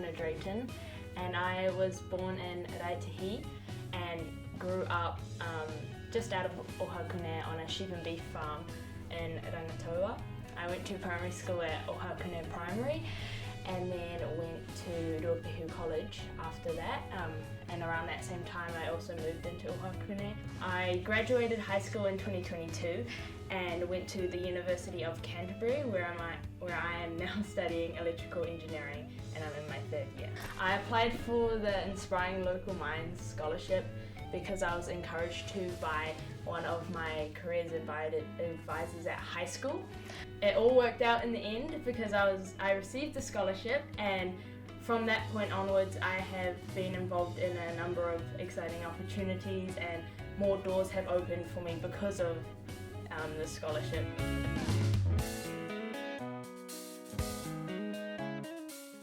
Moana Drayton, and I was born in Raetihi and grew up just out of Ohakune on a sheep and beef farm in Rangatoa. I went to primary school at Ohakune Primary and then went to Ruapehu College after that, and around that same time I also moved into Ohakune. I graduated high school in 2022 and went to the University of Canterbury where I am now studying electrical engineering, and I'm in my third year. I applied for the Inspiring Local Minds scholarship because I was encouraged to by one of my careers advisors at high school. It all worked out in the end because I received the scholarship, and from that point onwards I have been involved in a number of exciting opportunities, and more doors have opened for me because of the scholarship.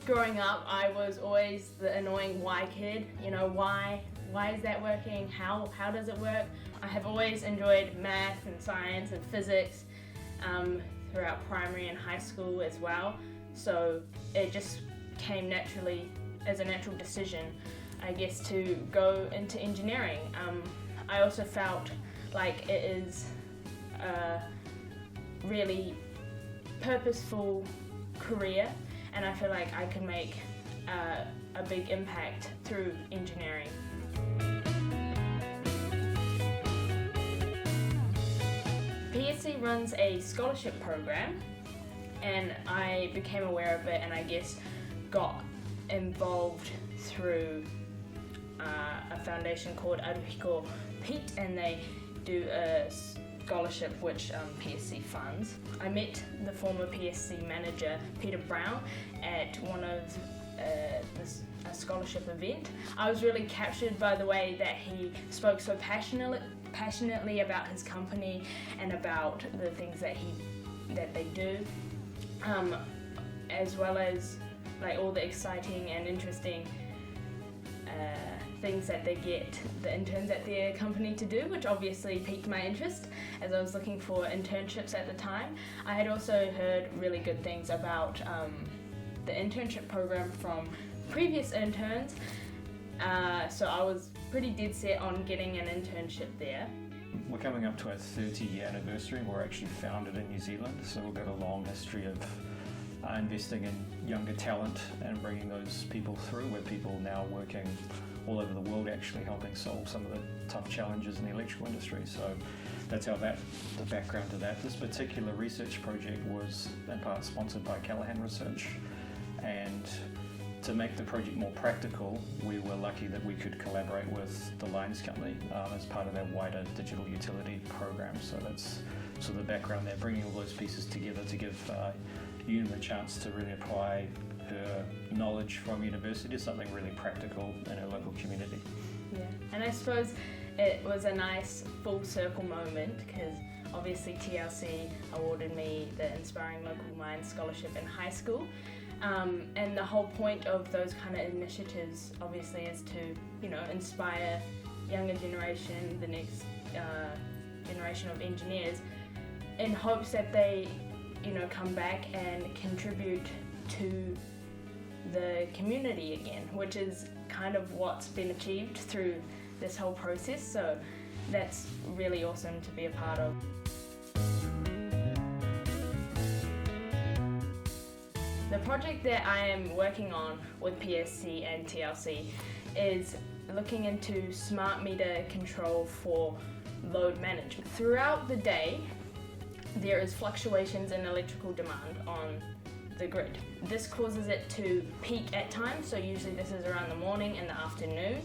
Growing up, I was always the annoying why kid. You know, why is that working? How does it work? I have always enjoyed math and science and physics throughout primary and high school as well. So it just came naturally as a natural decision, I guess, to go into engineering. I also felt like it is a really purposeful career, and I feel like I can make a big impact through engineering. PSC runs a scholarship program, and I became aware of it and I guess got involved through a foundation called Aruhiko Pete, and they do a scholarship which PSC funds. I met the former PSC manager Peter Brown at one of a scholarship event. I was really captured by the way that he spoke so passionately about his company and about the things that they do, as well as like all the exciting and interesting things that they get the interns at their company to do, which obviously piqued my interest as I was looking for internships at the time. I had also heard really good things about the internship program from previous interns, so I was pretty dead set on getting an internship there. We're coming up to our 30-year anniversary. We're actually founded in New Zealand, so we've got a long history of investing in younger talent and bringing those people through. We're people now working all over the world actually helping solve some of the tough challenges in the electrical industry. So that's the background to that. This particular research project was in part sponsored by Callahan Research, and to make the project more practical, we were lucky that we could collaborate with the Lions Company as part of our wider digital utility program. So that's sort of the background there, bringing all those pieces together to give Una the chance to really apply her knowledge from university to something really practical in her local community. Yeah, and I suppose it was a nice full circle moment because obviously TLC awarded me the Inspiring Local Minds scholarship in high school. And the whole point of those kind of initiatives obviously is to, inspire younger generation, the next generation of engineers, in hopes that they, come back and contribute to the community again, which is kind of what's been achieved through this whole process. So that's really awesome to be a part of. The project that I am working on with PSC and TLC is looking into smart meter control for load management. Throughout the day, there is fluctuations in electrical demand on the grid. This causes it to peak at times, so usually this is around the morning and the afternoon.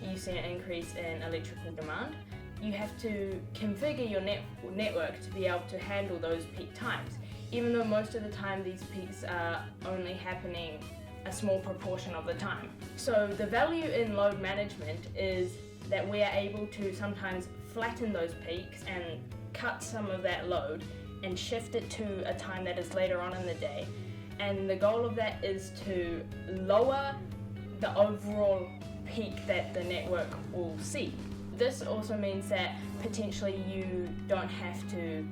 You see an increase in electrical demand. You have to configure your network to be able to handle those peak times, even though most of the time these peaks are only happening a small proportion of the time. So the value in load management is that we are able to sometimes flatten those peaks and cut some of that load and shift it to a time that is later on in the day. And the goal of that is to lower the overall peak that the network will see. This also means that potentially you don't have to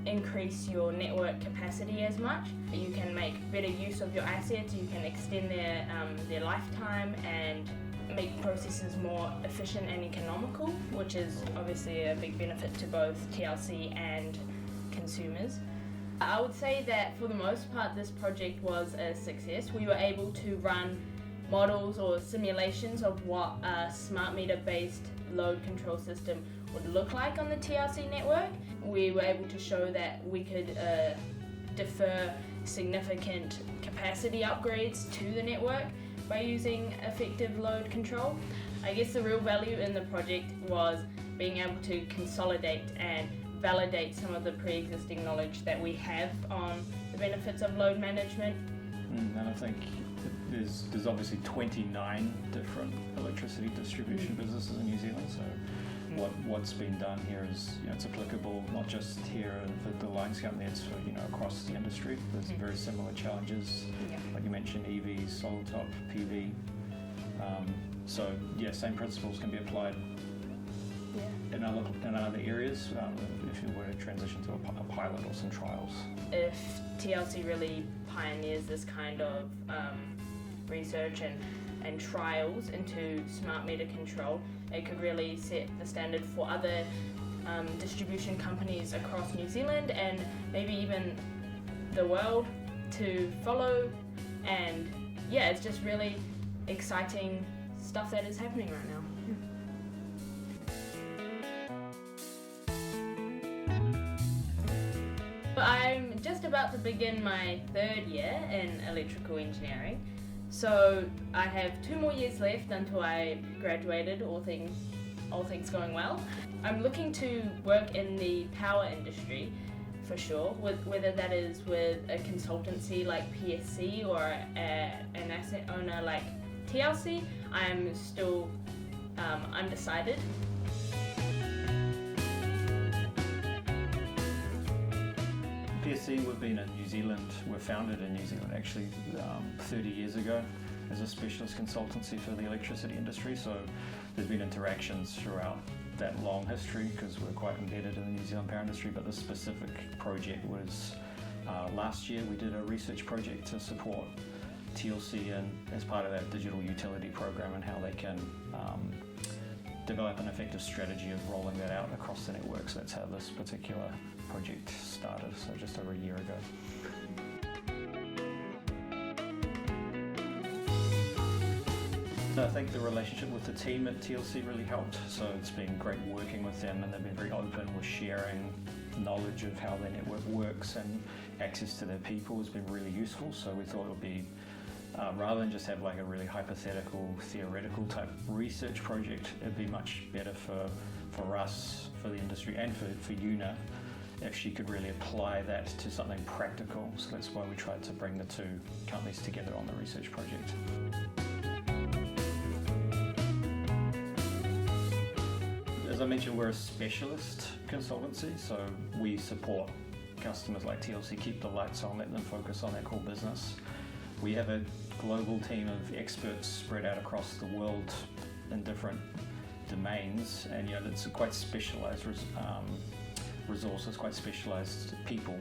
increase your network capacity as much. You can make better use of your assets, you can extend their lifetime and make processes more efficient and economical, which is obviously a big benefit to both TLC and consumers. I would say that for the most part this project was a success. We were able to run models or simulations of what a smart meter based load control system would look like on the TLC network. We were able to show that we could defer significant capacity upgrades to the network by using effective load control. I guess the real value in the project was being able to consolidate and validate some of the pre-existing knowledge that we have on the benefits of load management. And I think there's obviously 29 different electricity distribution businesses in New Zealand, so what's been done here is, it's applicable not just here for the lines company, it's for, across the industry. There's very similar challenges, like you mentioned, EVs, solar top, PV. So same principles can be applied in other areas if you were to transition to a pilot or some trials. If TLC really pioneers this kind of research and trials into smart meter control, it could really set the standard for other distribution companies across New Zealand and maybe even the world to follow. And it's just really exciting stuff that is happening right now. I'm just about to begin my third year in electrical engineering, so I have 2 more years left until I graduated, all things going well. I'm looking to work in the power industry for sure, whether that is with a consultancy like PSC or an asset owner like TLC. I'm still undecided. PSC, we've been in New Zealand, we're founded in New Zealand actually 30 years ago as a specialist consultancy for the electricity industry, so there's been interactions throughout that long history because we're quite embedded in the New Zealand power industry. But the specific project was last year we did a research project to support TLC and as part of that digital utility program and how they can develop an effective strategy of rolling that out across the network. So that's how this particular project started, so just over a year ago. I think the relationship with the team at TLC really helped, so it's been great working with them, and they've been very open with sharing knowledge of how their network works, and access to their people has been really useful. So we thought it would be rather than just have like a really hypothetical, theoretical type research project, it'd be much better for us, for the industry, and for UNA if she could really apply that to something practical. So that's why we tried to bring the two companies together on the research project. As I mentioned, we're a specialist consultancy, so we support customers like TLC keep the lights on, let them focus on their core business. We have a global team of experts spread out across the world in different domains, and it's quite specialized resources, quite specialized people.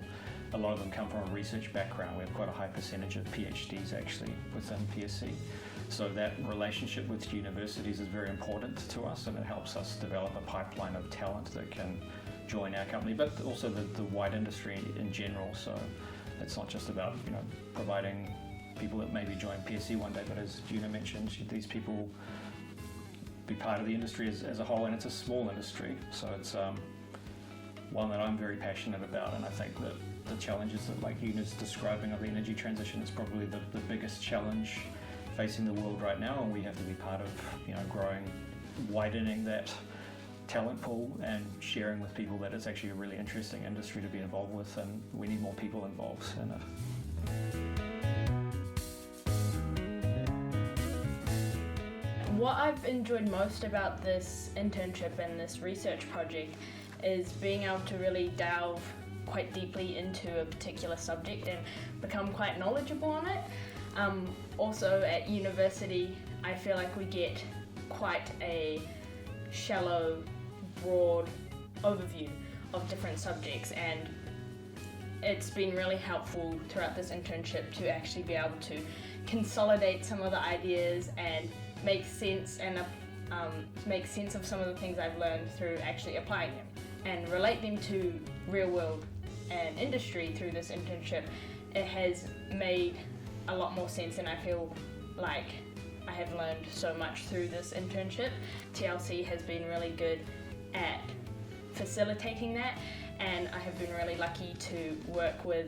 A lot of them come from a research background. We have quite a high percentage of PhDs actually within PSC. So that relationship with universities is very important to us, and it helps us develop a pipeline of talent that can join our company, but also the wide industry in general. So it's not just about providing people that maybe join PSC one day, but as Gina mentioned, these people be part of the industry as a whole, and it's a small industry, so it's one that I'm very passionate about. And I think that the challenges that like Una's describing of the energy transition is probably the biggest challenge facing the world right now, and we have to be part of growing, widening that talent pool and sharing with people that it's actually a really interesting industry to be involved with, and we need more people involved in it. What I've enjoyed most about this internship and this research project is being able to really delve quite deeply into a particular subject and become quite knowledgeable on it. Also at university, I feel like we get quite a shallow, broad overview of different subjects, and it's been really helpful throughout this internship to actually be able to consolidate some of the ideas and make sense of some of the things I've learned through actually applying them and relate them to real world and industry through this internship. It has made a lot more sense, and I feel like I have learned so much through this internship. TLC has been really good at facilitating that, and I have been really lucky to work with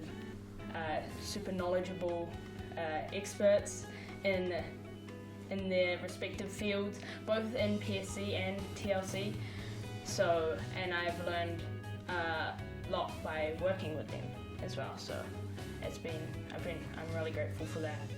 super knowledgeable experts in their respective fields, both in PSC and TLC. So, and I've learned a lot by working with them as well. So I'm really grateful for that.